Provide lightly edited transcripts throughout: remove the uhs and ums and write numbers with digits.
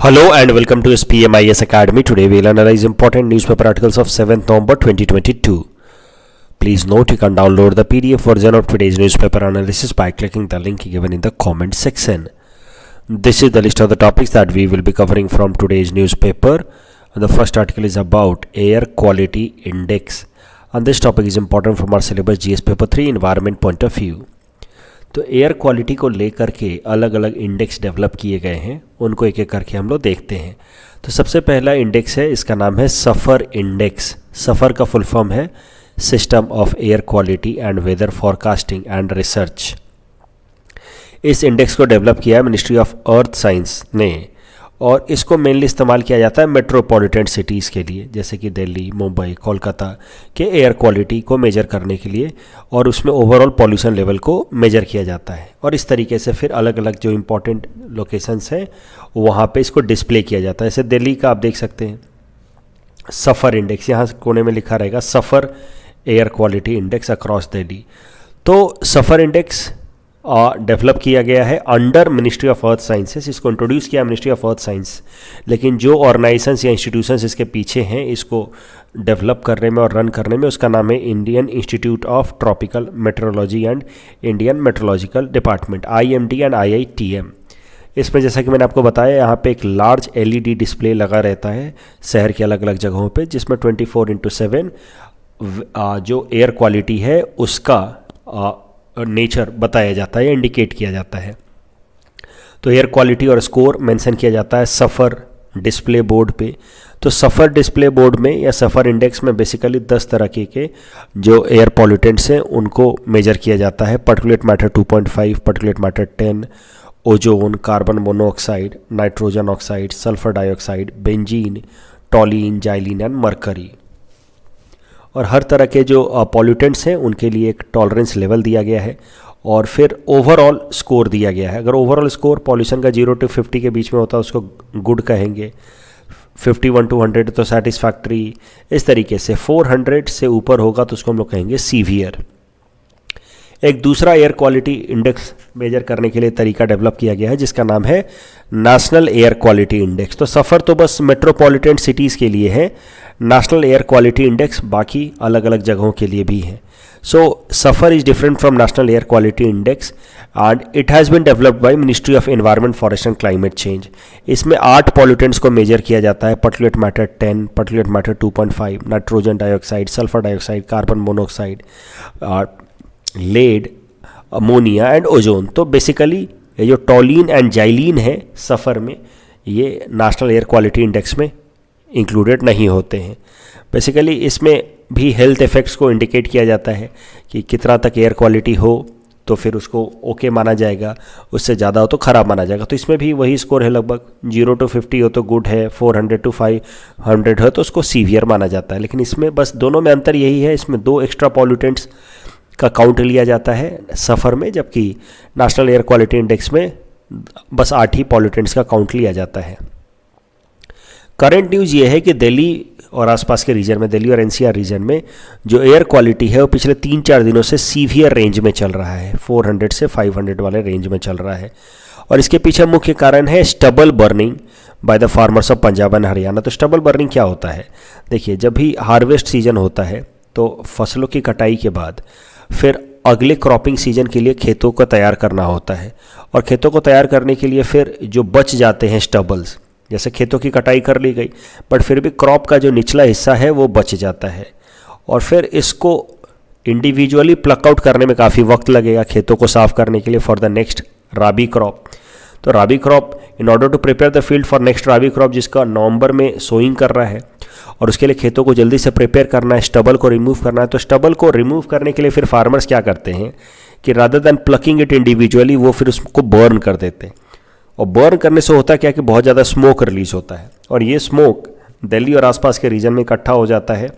Hello and welcome to SPMIS Academy. Today we'll analyze important newspaper articles of 7th November 2022. Please note you can download the PDF version of today's newspaper analysis by clicking the link given in the comment section. This is the list of the topics that we will be covering from today's newspaper. The first article is about Air Quality Index. And this topic is important from our syllabus GS Paper 3 Environment point of view. तो air quality को लेकर के अलग अलग index develop किए गए हैं, उनको एक एक करके हम लोग देखते हैं. तो सबसे पहला इंडेक्स है, इसका नाम है सफ़र इंडेक्स. सफ़र का फुल फॉर्म है system of air quality and weather forecasting and research. इस इंडेक्स को डेवलप किया है मिनिस्ट्री ऑफ अर्थ साइंस ने, और इसको मेनली इस्तेमाल किया जाता है मेट्रोपॉलिटन सिटीज़ के लिए, जैसे कि दिल्ली, मुंबई, कोलकाता के एयर क्वालिटी को मेजर करने के लिए, और उसमें ओवरऑल पॉल्यूशन लेवल को मेजर किया जाता है. और इस तरीके से फिर अलग अलग जो इम्पोर्टेंट लोकेशंस हैं वहाँ पे इसको डिस्प्ले किया जाता है. जैसे दिल्ली का आप देख सकते हैं सफ़र इंडेक्स, यहाँ कोने में लिखा रहेगा SAFAR air quality index across Delhi. तो सफ़र इंडेक्स डेवलप किया गया है under ministry of earth sciences. इसको इंट्रोड्यूस किया मिनिस्ट्री ऑफ अर्थ साइंस, लेकिन जो ऑर्गेनाइजेशंस या इंस्टीट्यूशंस इसके पीछे हैं इसको डेवलप करने में और रन करने में, उसका नाम है Indian Institute of Tropical Meteorology and Indian Meteorological Department, IMD and IITM. इसमें जैसा कि मैंने आपको बताया, यहाँ पे एक लार्ज LED डिस्प्ले लगा रहता है शहर के अलग अलग जगहों पे, जिसमें 24/7 जो एयर क्वालिटी है उसका नेचर बताया जाता है या इंडिकेट किया जाता है. तो एयर क्वालिटी और स्कोर मेंशन किया जाता है सफ़र डिस्प्ले बोर्ड पे. तो सफ़र डिस्प्ले बोर्ड में या सफ़र इंडेक्स में बेसिकली 10 तरह के जो एयर पॉल्यूटेंट्स हैं उनको मेजर किया जाता है. Particulate matter 2.5, particulate matter 10, ozone, carbon monoxide, nitrogen oxide, sulphur dioxide, benzene, टॉलिन, xylene and mercury. और हर तरह के जो पॉल्यूटेंट्स हैं उनके लिए एक टॉलरेंस लेवल दिया गया है, और फिर ओवरऑल स्कोर दिया गया है. अगर ओवरऑल स्कोर पॉल्यूशन का 0 to 50 के बीच में होता है उसको गुड कहेंगे, 51 to 100 तो सेटिस्फैक्ट्री. इस तरीके से 400 से ऊपर होगा तो उसको हम लोग कहेंगे सीवियर. एक दूसरा एयर क्वालिटी इंडेक्स मेजर करने के लिए तरीका डेवलप किया गया है जिसका नाम है नेशनल एयर क्वालिटी इंडेक्स. तो सफ़र तो बस मेट्रोपॉलिटन सिटीज़ के लिए है, नेशनल एयर क्वालिटी इंडेक्स बाकी अलग अलग जगहों के लिए भी है. So SAFAR is different from national air quality index and it has been developed by ministry of environment, forest and climate change. इसमें 8 पॉल्यूटेंट्स को मेजर किया जाता है. Particulate matter 10, particulate matter 2.5, nitrogen dioxide, sulphur dioxide, carbon monoxide, lead, ammonia and ozone. तो basically ये जो toluene and xylene है सफ़र में, ये नेशनल एयर क्वालिटी इंडेक्स में इंक्लूडेड नहीं होते हैं. बेसिकली इसमें भी हेल्थ इफ़ेक्ट्स को इंडिकेट किया जाता है कि कितना तक एयर क्वालिटी हो तो फिर उसको ओके माना जाएगा, उससे ज़्यादा हो तो ख़राब माना जाएगा. तो इसमें भी वही स्कोर है, लगभग 0 to 50 हो तो गुड है, 400 to 500 हो तो उसको सीवियर माना जाता है. लेकिन इसमें बस दोनों में अंतर यही है, इसमें 2 एक्स्ट्रा पॉल्यूटेंट्स का काउंट लिया जाता है सफ़र में, जबकि नेशनल एयर क्वालिटी इंडेक्स में बस 8 ही पॉल्यूटेंट्स का काउंट लिया जाता है. करंट न्यूज़ ये है कि दिल्ली और आसपास के रीजन में, दिल्ली और NCR रीजन में जो एयर क्वालिटी है वो पिछले 3-4 दिनों से सीवियर रेंज में चल रहा है, 400 से 500 वाले रेंज में चल रहा है. और इसके पीछे मुख्य कारण है stubble burning by the farmers of Punjab and Haryana. तो स्टबल बर्निंग क्या होता है? देखिए, जब भी हार्वेस्ट सीजन होता है तो फसलों की कटाई के बाद फिर अगले क्रॉपिंग सीजन के लिए खेतों को तैयार करना होता है, और खेतों को तैयार करने के लिए फिर जो बच जाते हैं स्टबल्स, जैसे खेतों की कटाई कर ली गई बट फिर भी क्रॉप का जो निचला हिस्सा है वो बच जाता है, और फिर इसको इंडिविजुअली प्लक आउट करने में काफ़ी वक्त लगेगा खेतों को साफ़ करने के लिए for the next rabi crop. तो rabi crop, in order to prepare the field for next rabi crop जिसका नवंबर में सोइंग कर रहा है, और उसके लिए खेतों को जल्दी से प्रिपेयर करना है, स्टबल को रिमूव करना है. तो स्टबल को रिमूव करने के लिए फिर फार्मर्स क्या करते हैं कि rather than plucking it individually वो फिर उसको बर्न कर देते हैं. और बर्न करने से होता क्या कि बहुत ज़्यादा स्मोक रिलीज होता है, और ये स्मोक दिल्ली और आसपास के रीजन में इकट्ठा हो जाता है,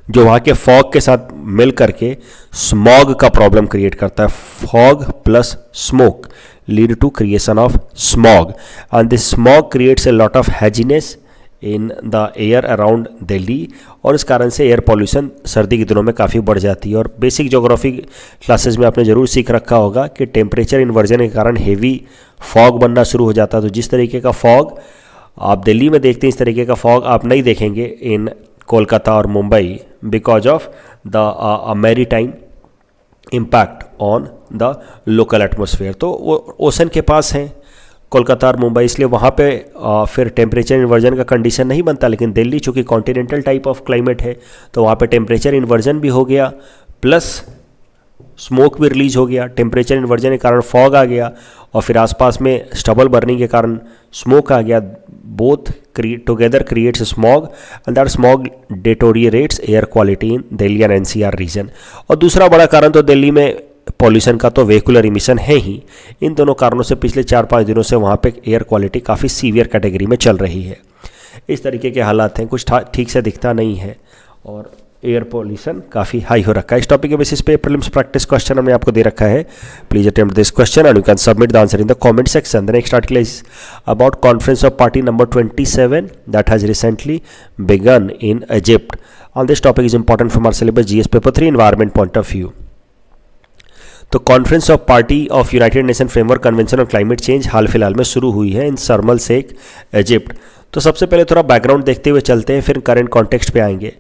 जो वहाँ के फॉग के साथ मिल करके स्मॉग का प्रॉब्लम क्रिएट करता है. Fog plus smog lead to creation of smog, and this smog creates a lot of haziness in the air around Delhi, और इस कारण से एयर पॉल्यूशन सर्दी के दिनों में काफ़ी बढ़ जाती है। और बेसिक ज्योग्राफी क्लासेस में आपने ज़रूर सीख रखा होगा कि टेम्परेचर इन्वर्जन के कारण हेवी फॉग बनना शुरू हो जाता है। तो जिस तरीके का फॉग आप दिल्ली में देखते हैं, इस तरीके का फॉग आप नहीं देखेंगे इन कोलकाता और Mumbai, because of the maritime impact on the local atmosphere. तो वो ओशन के पास हैं कोलकाता और मुंबई, इसलिए वहाँ पे फिर टेम्परेचर इन्वर्जन का कंडीशन नहीं बनता। लेकिन दिल्ली चूँकि कॉन्टिनेंटल टाइप ऑफ क्लाइमेट है, तो वहाँ पे टेम्परेचर इन्वर्जन भी हो गया, प्लस स्मोक भी रिलीज हो गया। टेम्परेचर इन्वर्जन के कारण फॉग आ गया, और फिर आसपास में स्टबल बर्निंग के कारण स्मोक आ गया। Both together creates smog, and that smog डिटोरिएट्स air quality in Delhi and NCR region. और दूसरा बड़ा कारण तो दिल्ली में पॉल्यूशन का तो वेहिकुलर इमिशन है ही। इन दोनों कारणों से पिछले 4-5 दिनों से वहाँ पे एयर क्वालिटी काफ़ी सीवियर कैटेगरी में चल रही है। इस तरीके के हालात हैं, कुछ ठीक से दिखता नहीं है, और एयर पॉल्यूशन काफ़ी हाई हो रखा है। इस टॉपिक के बेसिस पे प्रीलिम्स प्रैक्टिस क्वेश्चन हमने आपको दे रखा है। Please attempt this question and you can submit the answer in the comment section. The next article is about conference of party number 27 that has recently begun in Egypt. On this topic is important from our syllabus GS paper 3 environment point of view. तो conference of party of united nation framework convention on climate change हाल फिलहाल में शुरू हुई है in शर्म L Sheikh, Egypt. तो सबसे पहले थोड़ा बैकग्राउंड देखते हुए चलते हैं, फिर करंट कॉन्टेक्स्ट पे आएंगे।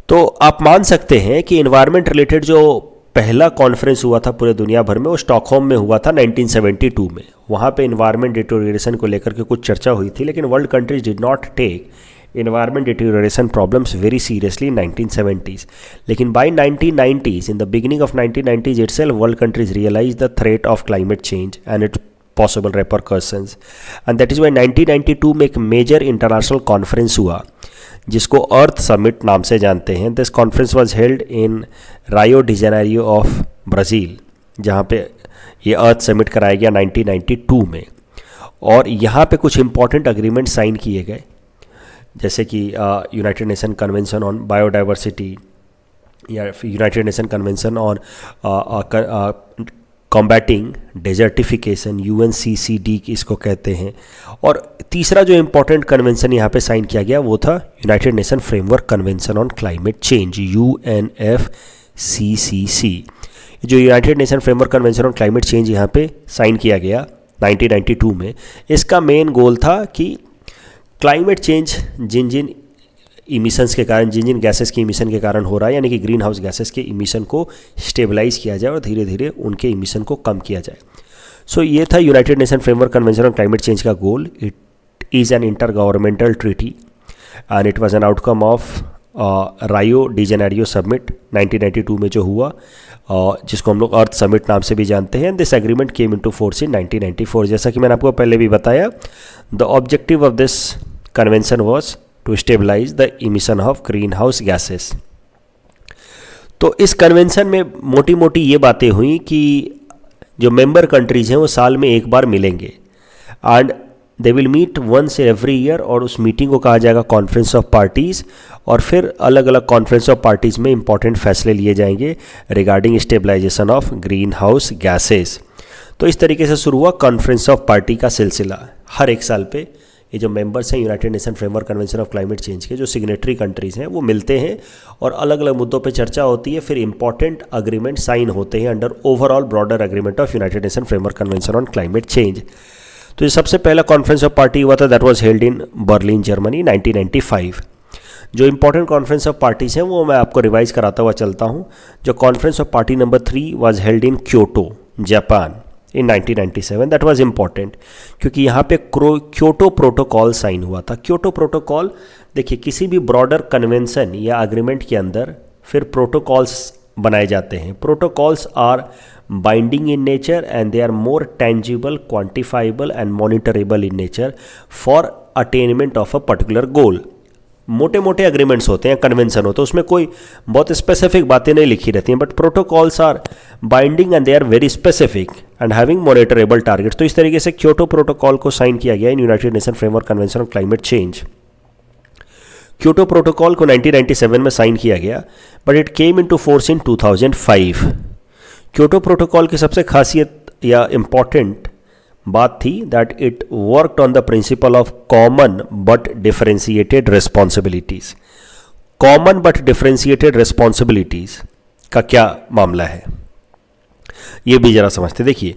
तो आप मान सकते हैं कि इन्वायरमेंट रिलेटेड जो पहला कॉन्फ्रेंस हुआ था पूरे दुनिया भर में, वो स्टॉकहोम में हुआ था 1972 में। वहाँ पे इन्वायरमेंट डिटोरिएशन को लेकर के कुछ चर्चा हुई थी, लेकिन world countries did not take environment deterioration problems very seriously in 1970s. लेकिन by 1990s, in the beginning of 1990s itself, world countries realized the threat of climate change and its possible repercussions, and that is why 1992 में एक major international conference हुआ जिसको अर्थ summit नाम से जानते हैं। This conference was held in रायो de Janeiro of Brazil, जहाँ पे ये अर्थ समिट कराया गया 1992 में। और यहाँ पे कुछ इंपॉर्टेंट अग्रीमेंट साइन किए गए, जैसे कि united nation convention on biodiversity या united nation convention on combating desertification, UNCCD इसको कहते हैं। और तीसरा जो इम्पोर्टेंट कन्वेंशन यहाँ पे साइन किया गया वो था united nation framework convention on climate change, UNFCCC। जो United nation framework convention on climate change यहाँ पे साइन किया गया 1992 में, इसका मेन गोल था कि क्लाइमेट चेंज जिन जिन इमिशंस के कारण, जिन जिन गैसेस की इमिशन के कारण हो रहा है, यानी कि ग्रीन हाउस गैसेस के इमिशन को स्टेबलाइज किया जाए और धीरे धीरे उनके इमिशन को कम किया जाए। सो ये था united nation framework convention on climate change का goal. It is an intergovernmental treaty and it was an outcome of Rio de Janeiro summit 1992 में जो हुआ, जिसको हम लोग अर्थ समिट नाम से भी जानते हैं। This agreement came into force in 1994। जैसा कि मैंने आपको पहले भी बताया, the objective of this convention was to stabilise the emission of green house gases. तो इस कन्वेंशन में मोटी मोटी ये बातें हुई कि जो मेंबर कंट्रीज़ हैं वो साल में एक बार मिलेंगे and they will meet once every year, और उस मीटिंग को कहा जाएगा कॉन्फ्रेंस ऑफ पार्टीज़। और फिर अलग अलग कॉन्फ्रेंस ऑफ पार्टीज़ में इंपॉर्टेंट फैसले लिए जाएंगे regarding stabilisation of green house gases. तो इस तरीके से शुरू हुआ कॉन्फ्रेंस ऑफ पार्टी का सिलसिला। हर एक साल पे ये जो मेंबर्स हैं United nation framework convention of climate change के, जो सिग्नेटरी कंट्रीज़ हैं, वो मिलते हैं और अलग अलग मुद्दों पे चर्चा होती है। फिर इंपॉर्टेंट अग्रीमेंट साइन होते हैं under overall broader agreement of united nation framework convention on climate change. तो ये सबसे पहला कॉन्फ्रेंस ऑफ पार्टी हुआ था, that was held in Berlin Germany 1995। जो इंपॉर्टेंट कॉन्फ्रेंस ऑफ पार्टीज हैं वो मैं आपको रिवाइज कराता हुआ चलता हूँ। जो conference of party number 3 was held in Kyoto Japan in 1997। That was important क्योंकि यहाँ पे क्योटो प्रोटोकॉल साइन हुआ था। क्योटो प्रोटोकॉल, देखिए किसी भी ब्रॉडर कन्वेंशन या अग्रीमेंट के अंदर फिर प्रोटोकॉल्स बनाए जाते हैं। Protocols are binding in nature and they are more tangible, quantifiable and monitorable in nature for attainment of a particular goal. मोटे मोटे अग्रीमेंट्स होते हैं, कन्वेंशन होते हैं, उसमें कोई बहुत स्पेसिफिक बातें नहीं लिखी रहती हैं, but protocols are binding and they are very specific and having monitorable targets. तो इस तरीके से क्योटो प्रोटोकॉल को साइन किया गया in United nation framework convention on climate change. Kyoto protocol को 1997 में साइन किया गया, but it came into force in 2005। Kyoto protocol की सबसे खासियत या इम्पॉर्टेंट बात थी that it worked on the principle of common but differentiated responsibilities. Common but differentiated responsibilities का क्या मामला है ये भी जरा समझते। देखिए,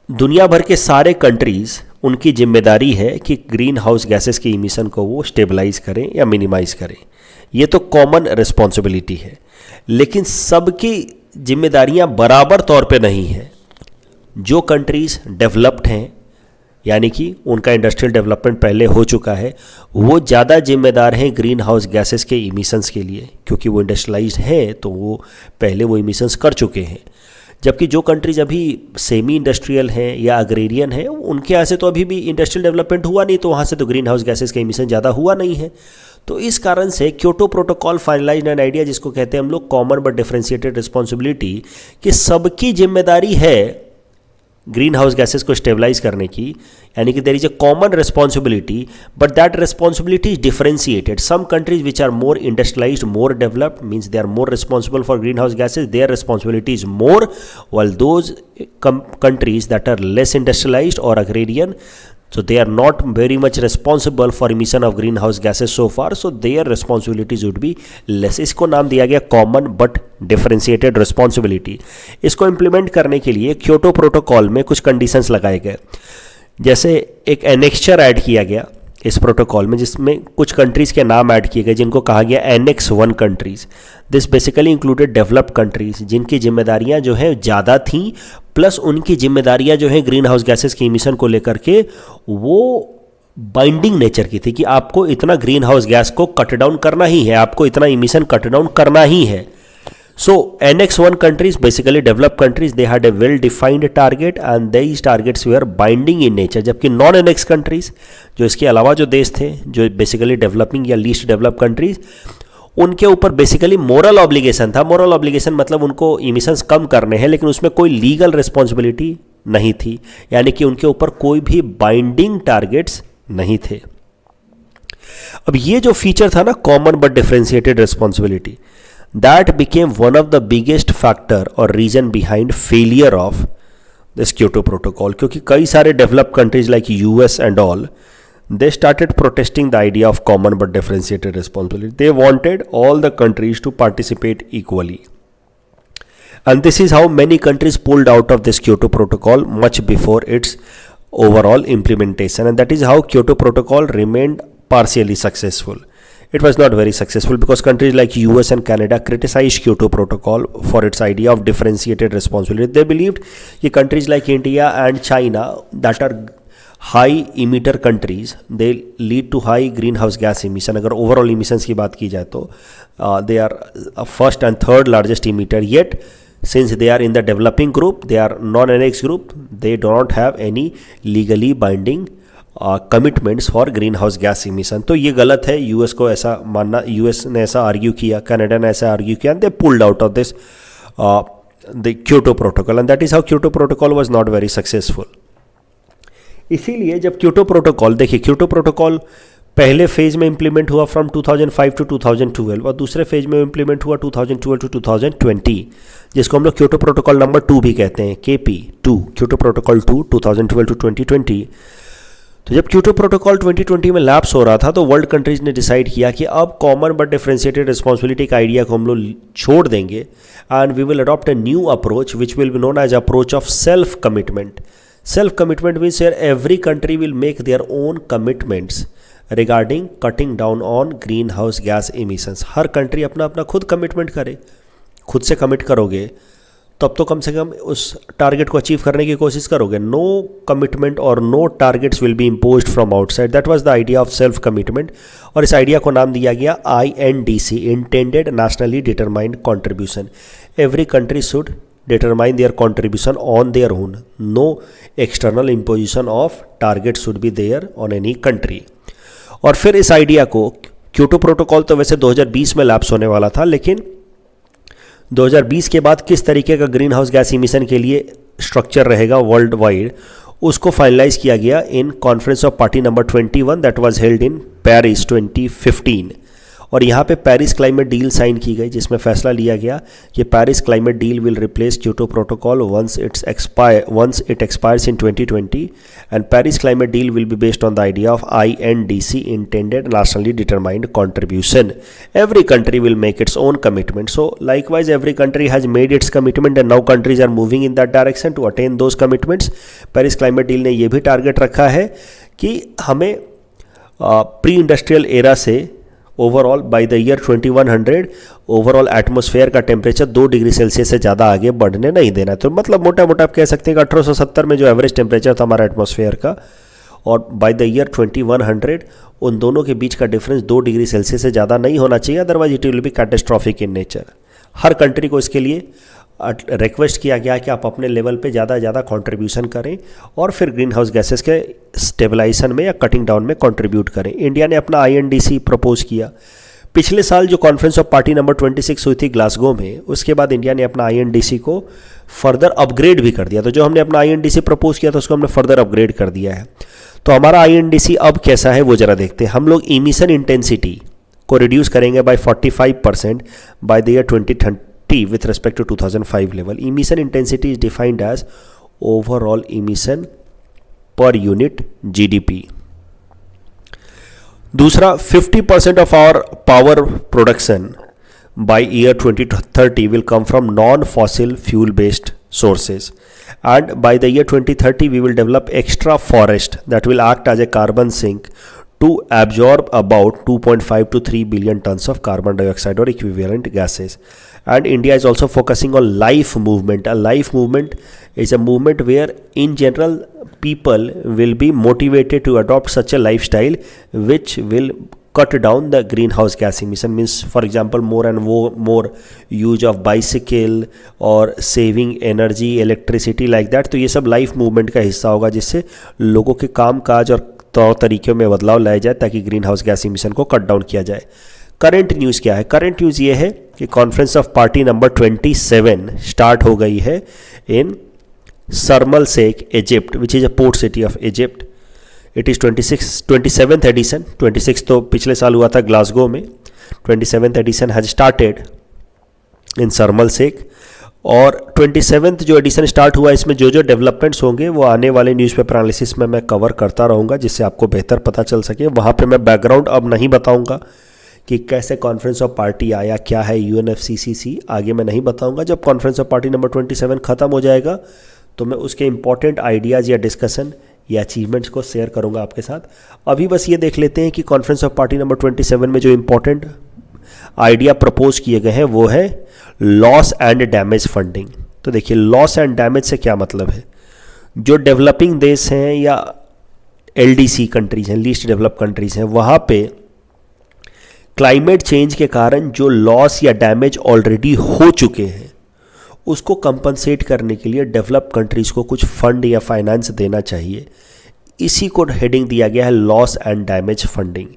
दुनिया भर के सारे कंट्रीज, उनकी जिम्मेदारी है कि ग्रीन हाउस गैसेस की इमिशन को वो स्टेबलाइज करें या मिनिमाइज करें। ये तो कॉमन रिस्पॉन्सिबिलिटी है, लेकिन सबकी जिम्मेदारियां बराबर तौर पे नहीं है। जो कंट्रीज डेवलप्ड हैं, यानी कि उनका इंडस्ट्रियल डेवलपमेंट पहले हो चुका है, वो ज़्यादा जिम्मेदार हैं ग्रीन हाउस गैसेस के इमिशंस के लिए, क्योंकि वो इंडस्ट्रियलाइज्ड हैं तो वो पहले वो इमिशंस कर चुके हैं। जबकि जो कंट्रीज अभी सेमी इंडस्ट्रियल हैं या अग्रेरियन हैं, उनके यहाँ से तो अभी भी इंडस्ट्रियल डेवलपमेंट हुआ नहीं, तो वहाँ से तो ग्रीन हाउस गैसेस का इमिशन ज़्यादा हुआ नहीं है। तो इस कारण से Kyoto protocol finalised an idea, जिसको कहते हैं हम लोग कॉमन बट डिफरेंशिएटेड रिस्पॉन्सिबिलिटी, कि सबकी जिम्मेदारी है ग्रीन हाउस गैसेस को स्टेबलाइज करने की, यानी कि there is a common responsibility but that responsibility is differentiated. Some countries which are more industrialised, more developed, means they are more responsible for green house gases, their responsibility is more, while those countries that are less industrialized or agrarian, so they are not very much responsible for emission of greenhouse gases so far, so their responsibilities would be less। इसको नाम दिया गया common but differentiated responsibility. इसको implement करने के लिए Kyoto protocol में कुछ कंडीशंस लगाए गए, जैसे एक एनेक्चर ऐड किया गया इस प्रोटोकॉल में, जिसमें कुछ कंट्रीज़ के नाम ऐड किए गए जिनको कहा गया annex 1 countries. This basically included developed countries, जिनकी जिम्मेदारियां जो है ज़्यादा थीं, प्लस उनकी जिम्मेदारियां जो है ग्रीन हाउस गैसेस की इमिशन को लेकर के वो बाइंडिंग नेचर की थी कि आपको इतना ग्रीन हाउस गैस को कट डाउन करना ही है, आपको इतना इमिशन कट डाउन करना ही है। So Annex 1 countries, basically developed countries, they had a well-defined target and these targets were binding in nature। जबकि non-Annex countries, जो इसके अलावा जो देश थे, जो basically developing या least developed countries, उनके ऊपर बेसिकली मोरल ऑब्लिगेशन था। मोरल ऑब्लिगेशन मतलब उनको इमिशंस कम करने हैं, लेकिन उसमें कोई लीगल रिस्पॉन्सिबिलिटी नहीं थी, यानी कि उनके ऊपर कोई भी बाइंडिंग टारगेट्स नहीं थे। अब ये जो फीचर था ना common but differentiated responsibility, that became one of the biggest factor or reason behind failure of this Kyoto Protocol, क्योंकि कई सारे developed countries like US and all, they started protesting the idea of common but differentiated responsibility. They wanted all the countries to participate equally, and this is how many countries pulled out of this Kyoto Protocol much before its overall implementation, and that is how Kyoto Protocol remained partially successful. It was not very successful because countries like US and Canada criticized Kyoto Protocol for its idea of differentiated responsibility. They believed that countries like India and China that are high emitter countries, they lead to high greenhouse gas emission. अगर overall emissions की बात की जाए तो they are first and third largest emitter, yet since they are in the developing group, they are non-annex group, they do not have any legally binding commitments for green house gas emission. तो ये गलत है, US को ऐसा मानना, US ने ऐसा argue किया, कनाडा ने ऐसा आर्ग्यू किया, दे pulled out of this the Kyoto protocol, and that is how Kyoto protocol was not very successful. इसीलिए जब क्योटो प्रोटोकॉल, देखिए क्योटो प्रोटोकॉल पहले फेज में इंप्लीमेंट हुआ फ्रॉम 2005 टू 2012 और दूसरे फेज में इंप्लीमेंट हुआ 2012 टू 2020, जिसको हम लोग क्योटो प्रोटोकॉल नंबर 2 भी कहते हैं, KP2, क्योटो प्रोटोकॉल 2 2012 टू 2020। तो जब क्योटो प्रोटोकॉल 2020 में लैप्स हो रहा था तो वर्ल्ड कंट्रीज ने डिसाइड किया कि अब कॉमन बट डिफरेंशिएटेड रिस्पॉन्सिबिलिटी का आइडिया को हम लोग छोड़ देंगे and we will adopt a new approach which will be known as approach of self commitment. Self commitment means every country will make their own commitments regarding cutting down on green house gas emissions. हर country अपना अपना खुद commitment करे, खुद से commit करोगे तब तो कम से कम उस टारगेट को अचीव करने की कोशिश करोगे। नो कमिटमेंट और no targets will be imposed from outside, that was the idea of self commitment, और इस आइडिया को नाम दिया गया INDC, intended nationally determined contribution. Every country should determine their contribution on their own, no external imposition of target should be there on any country. और फिर इस idea को क्योटो प्रोटोकॉल तो वैसे 2020 में लैप्स होने वाला था, लेकिन 2020 के बाद किस तरीके का ग्रीन हाउस गैस इमिशन के लिए स्ट्रक्चर रहेगा वर्ल्ड वाइड, उसको फाइनलाइज किया गया in conference of party number 21 that was held in Paris 2015। और यहाँ पे पेरिस क्लाइमेट डील साइन की गई, जिसमें फैसला लिया गया कि Paris climate deal will replace Kyoto protocol once it expires in 2020 and Paris climate deal will be based on the idea of INDC, intended nationally determined contribution. Every country will make its own commitment. So likewise every country has made its commitment and now countries are moving in that direction to attain those commitments. Paris climate deal ने ये भी target रखा है कि हमें pre industrial era से overall bye the year 2100 overall atmosphere का temperature 2 degree Celsius से ज़्यादा आगे बढ़ने नहीं देना है। तो मतलब मोटा मोटा आप कह सकते हैं कि 1870 में जो एवरेज टेम्परेचर था हमारा एटमॉस्फेयर का और बाय द ईयर 2100 उन दोनों के बीच का डिफरेंस 2 डिग्री सेल्सियस से ज़्यादा नहीं होना चाहिए, otherwise it will be catastrophic in nature. Her country को इसके लिए रिक्वेस्ट किया गया कि आप अपने लेवल पे ज़्यादा से ज़्यादा कंट्रीब्यूशन करें और फिर ग्रीन हाउस गैसेस के स्टेबलाइजेशन में या कटिंग डाउन में कंट्रीब्यूट करें। इंडिया ने अपना INDC प्रपोज किया। पिछले साल जो कॉन्फ्रेंस ऑफ पार्टी नंबर 26 हुई थी ग्लासगो में, उसके बाद इंडिया ने अपना INDC को फर्दर अपग्रेड भी कर दिया। तो जो हमने अपना INDC प्रपोज किया था उसको हमने फर्दर अपग्रेड कर दिया है। तो हमारा INDC अब कैसा है वो ज़रा देखते हैं। हम लोग इमिशन इंटेंसिटी को रिड्यूस करेंगे by 45% by the year 2030 with respect to 2005 level. Emission intensity is defined as overall emission per unit GDP. दूसरा, 50% of our power production by year 2030 will come from non-fossil fuel based sources, and by the year 2030 we will develop extra forest that will act as a carbon sink to absorb about 2.5 to 3 billion tons of carbon dioxide or equivalent gases. And India is also focusing on life movement. A life movement is a movement where in general people will be motivated to adopt such a lifestyle which will cut down the greenhouse gas emission. Means for example more and more use of bicycle or saving energy, electricity like that. तो ये सब life movement का हिस्सा होगा जिससे लोगों के काम काज और तौर तरीक़ों में बदलाव लाया जाए ताकि ग्रीन हाउस गैस इमिशन को कट डाउन किया जाए। करंट न्यूज़ क्या है? करंट न्यूज़ ये है कि conference of party number 27 start हो गई है in Sharm Sheikh Egypt, which is a port city of Egypt. It is 27th edition. 26 तो पिछले साल हुआ था ग्लासगो में। 27th addition has started in Sharm Sheikh और 27th जो एडिशन स्टार्ट हुआ इसमें जो जो डेवलपमेंट्स होंगे वो आने वाले न्यूज़पेपर एनालिसिस में मैं कवर करता रहूँगा जिससे आपको बेहतर पता चल सके। वहाँ पे मैं बैकग्राउंड अब नहीं बताऊँगा कि कैसे कॉन्फ्रेंस ऑफ पार्टी आया, क्या है UNFCCC, आगे मैं नहीं बताऊँगा। जब कॉन्फ्रेंस ऑफ पार्टी नंबर 27 ख़त्म हो जाएगा तो मैं उसके इंपॉर्टेंट आइडियाज़ या डिस्कशन या अचीवमेंट्स को शेयर करूँगा आपके साथ। अभी बस ये देख लेते हैं कि कॉन्फ्रेंस ऑफ पार्टी नंबर 27 में जो इंपॉर्टेंट आइडिया प्रपोज किए गए हैं वो है लॉस एंड डैमेज फंडिंग। तो देखिए लॉस एंड डैमेज से क्या मतलब है। जो डेवलपिंग देश हैं या LDC कंट्रीज़ हैं, लीस्ट डेवलप कंट्रीज़ हैं, वहाँ पे क्लाइमेट चेंज के कारण जो लॉस या डैमेज ऑलरेडी हो चुके हैं उसको कंपनसेट करने के लिए डेवलप कंट्रीज़ को कुछ फंड या फाइनेंस देना चाहिए। इसी को हेडिंग दिया गया है loss and damage funding.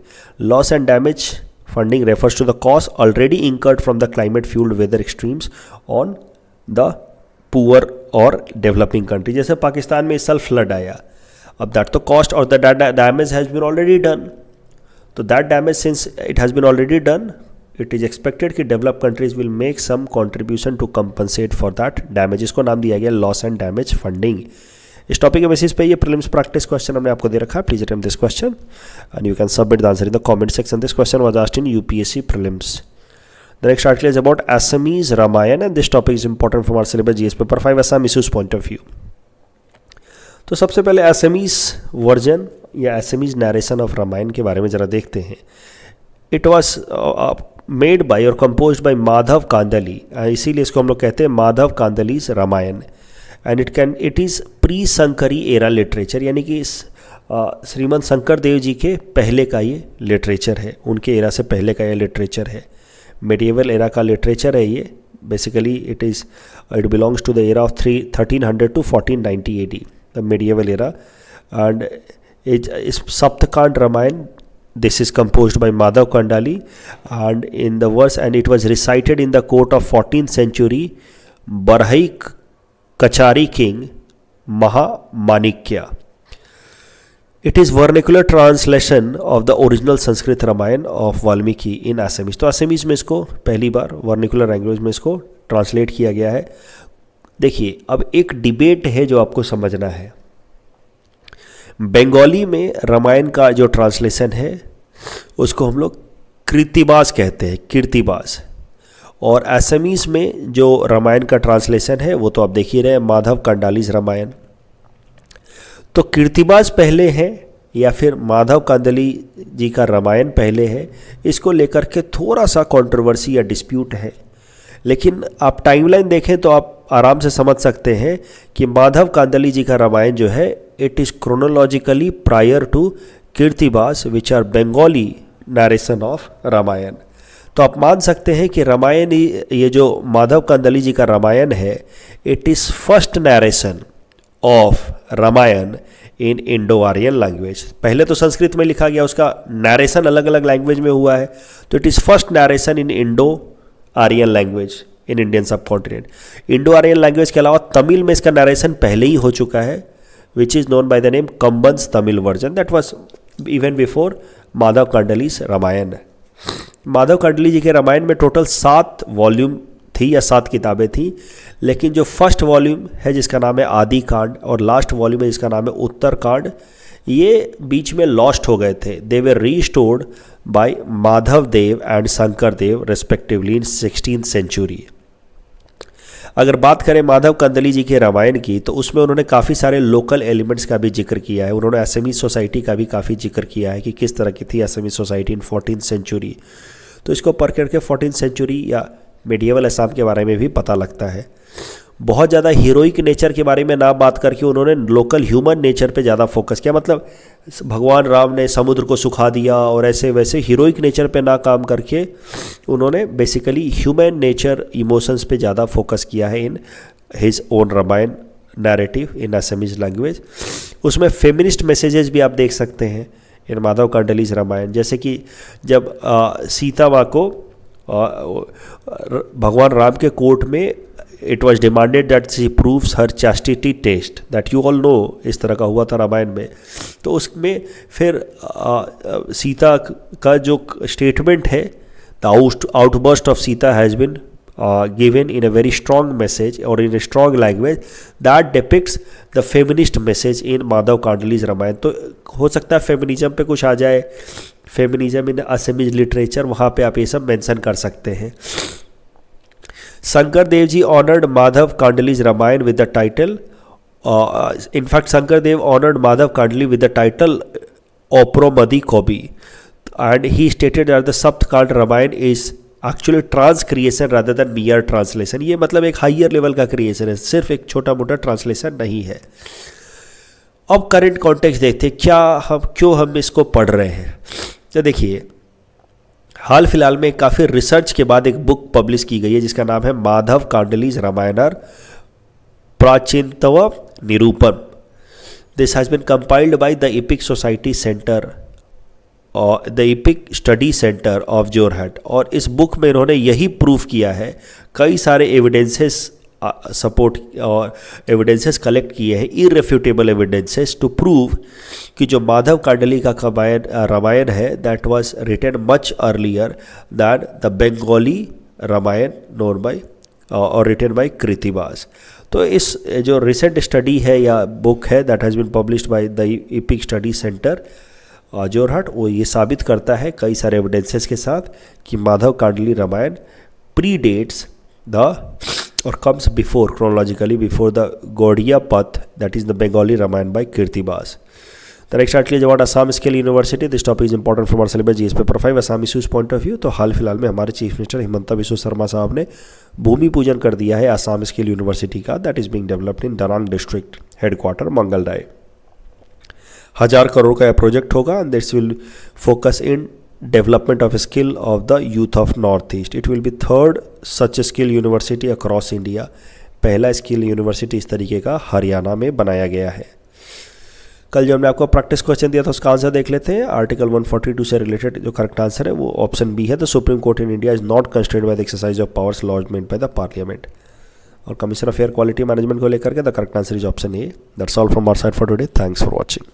Loss and damage funding refers to the cost already incurred from the climate fuelled weather extremes on the poor और डेवलपिंग कंट्री। जैसे पाकिस्तान में इस साल फ्लड आया, अब दैट तो कॉस्ट और the damage has been already done. तो that damage since it has been already done, it is expected कि develop countries will make some contribution to compensate for that damage. इसको नाम दिया गया लॉस एंड डैमेज फंडिंग। इस topic के basis पे ये प्रीलिम्स प्रैक्टिस क्वेश्चन हमने आपको दे रखा है। Please attempt this question and you can submit the answer in the comment section. This question was asked in UPSC prelims. The next article is about Assamese Ramayana and this topic is important from our syllabus GS paper 5 Assam issues point of view। तो सबसे पहले एसएमीज version या एसएमीज narration of Ramayan के बारे में ज़रा देखते हैं। इट वॉज मेड बाय और कंपोज बाय माधव कांदली, इसीलिए इसको हम लोग कहते हैं Madhav Kandali's Ramayana. And it is pre Shankari era literature, यानी कि इस श्रीमंत शंकर देव जी के पहले का ये लिटरेचर है, उनके एरा से पहले का ये लिटरेचर है। मेडिएवल एरा का लिटरेचर है ये। Basically it belongs to the era of 1300 to 1490 AD, the medieval era. And इस Saptakanda Ramayana, this is composed by Madhav Kandali and in the verse, and it was recited in the court of 14th century Barhai Kachari king Mahamanikya। It is vernacular translation of the original Sanskrit Ramayana of Valmiki in Assamese. तो Assamese में इसको पहली बार vernacular language में इसको translate किया गया है। देखिए, अब एक डिबेट है जो आपको समझना है। बंगाली में रामायण का जो ट्रांसलेशन है उसको हम लोग कीर्तिबास कहते हैं, कीर्तिबास। और असमीज में जो रामायण का ट्रांसलेशन है वो तो आप देख ही रहे हैं, माधव कांडालीज रामायण। तो कीर्तिबास पहले है या फिर माधव कांडली जी का रामायण पहले है, इसको लेकर के थोड़ा सा कंट्रोवर्सी या डिस्प्यूट है। लेकिन आप टाइमलाइन देखें तो आप आराम से समझ सकते हैं कि माधव कांडली जी का रामायण जो है it is chronologically prior to Krittibas which are Bengali narration of Ramayana. तो आप मान सकते हैं कि रामायण, ये जो माधव कांडली जी का रामायण है, it is first narration of Ramayana in Indo Aryan language. पहले तो संस्कृत में लिखा गया, उसका नरेशन अलग अलग लैंग्वेज में हुआ है। तो it is first narration in Indo Aryan language in Indian subcontinent. Indo Aryan language के अलावा तमिल में इसका नरेशन पहले ही हो चुका है, which is known by the name Kamban's Tamil version, that was even before Madhav Kandali's Ramayana. Madhav Kandali ji के रामायण में टोटल 7 वॉल्यूम थी या 7 किताबें थी, लेकिन जो फर्स्ट वॉल्यूम है जिसका नाम है आदि कांड और लास्ट वॉल्यूम है जिसका नाम है उत्तर कांड, ये बीच में लॉस्ट हो गए थे। They were restored by Madhav Dev and Shankar Dev respectively in 16th century. अगर बात करें माधव कांडली जी के रामायण की तो उसमें उन्होंने काफ़ी सारे लोकल एलिमेंट्स का भी जिक्र किया है। उन्होंने असमीज सोसाइटी का भी काफ़ी जिक्र किया है कि किस तरह की थी Assamese society in 14th century. तो इसको पढ़ करके 14th सेंचुरी या मेडिएवल असम के बारे में भी पता लगता है। बहुत ज़्यादा हीरोइक नेचर के बारे में ना बात करके उन्होंने लोकल ह्यूमन नेचर पे ज़्यादा फोकस किया। मतलब भगवान राम ने समुद्र को सुखा दिया और ऐसे वैसे हीरोइक नेचर पे ना काम करके उन्होंने बेसिकली ह्यूमन नेचर इमोशंस पे ज़्यादा फोकस किया है in his own Ramayana narrative in Assamese language. उसमें फेमिनिस्ट मैसेजेस भी आप देख सकते हैं इन माधव कांडलीज रामायण। जैसे कि जब सीता माँ को भगवान राम के कोर्ट में it was demanded that she proves her chastity test, that you all know, इस तरह का हुआ था रामायण में। तो उसमें फिर सीता का जो स्टेटमेंट है, the outburst of Sita has been given in a very strong message or in a strong language that depicts the feminist message in Madhav Kandali's Ramayana. तो हो सकता है फेमिनिज्म पे कुछ आ जाए, फेमिनिज्म इन असमीज लिटरेचर, वहाँ पे आप ये सब मेंशन कर सकते हैं। Shankar Dev ji honoured Madhav Kandali's Ramayana with the title, in fact Shankar Dev honoured Madhav Kandali with the title Apramadi Kabi and he stated that the Saptakanda Ramayana is actually transcreation rather than mere translation. ये मतलब एक हाइयर लेवल का क्रिएशन है, सिर्फ एक छोटा मोटा ट्रांसलेशन नहीं है। अब करंट कॉन्टेक्स्ट देखते हैं, क्यों हम इसको पढ़ रहे हैं। तो देखिए, हाल फिलहाल में काफ़ी रिसर्च के बाद एक बुक पब्लिश की गई है जिसका नाम है माधव कांडलीज रामायणर प्राचीनतम निरूपण। This has been compiled by the epic society centre और the epic study centre of Jorhat. और इस बुक में इन्होंने यही प्रूफ किया है, कई सारे एविडेंसेस सपोर्ट और एविडेंसेस कलेक्ट किए हैं, इररेफ्यूटेबल एविडेंसेस टू प्रूव कि जो माधव कांडली का रामायण है that was written much earlier than the Bengali Ramayana known by और रिटन बाय कीर्तिबास। तो इस जो रिसेंट स्टडी है या बुक है that has been published by the epic study centre Jorhat, वो ये साबित करता है कई सारे एविडेंसेस के साथ कि Madhav Kandali Ramayana predates the or comes before chronologically before the Gaudiya Path, that is the Bengali Ramayana by Kirtibas. The next article is about Assam Skill University. This topic is important from our syllabus GS paper 5 Assam issues point of view. तो हाल फिलहाल में हमारे chief minister Himanta Biswa Sarma साहब ने भूमि पूजन कर दिया है असम स्किल यूनिवर्सिटी का, that is being developed in Darrang district headquarter Mangaldai. 1000 crore का यह प्रोजेक्ट होगा and this will focus in development of skill of the youth of Northeast. It will be third such skill university across India. पहला skill university इस तरीके का हरियाणा में बनाया गया है। कल जो हमने आपको प्रैक्टिस क्वेश्चन दिया था उसका आंसर देख लेते हैं। आर्टिकल 142 से रिलेटेड जो करेक्ट आंसर है वो ऑप्शन बी है, the supreme court in India is not constrained by the exercise of powers lodgement by the parliament. और commission of air quality management को लेकर के the correct answer is option A. That's all from our side for today. Thanks for watching.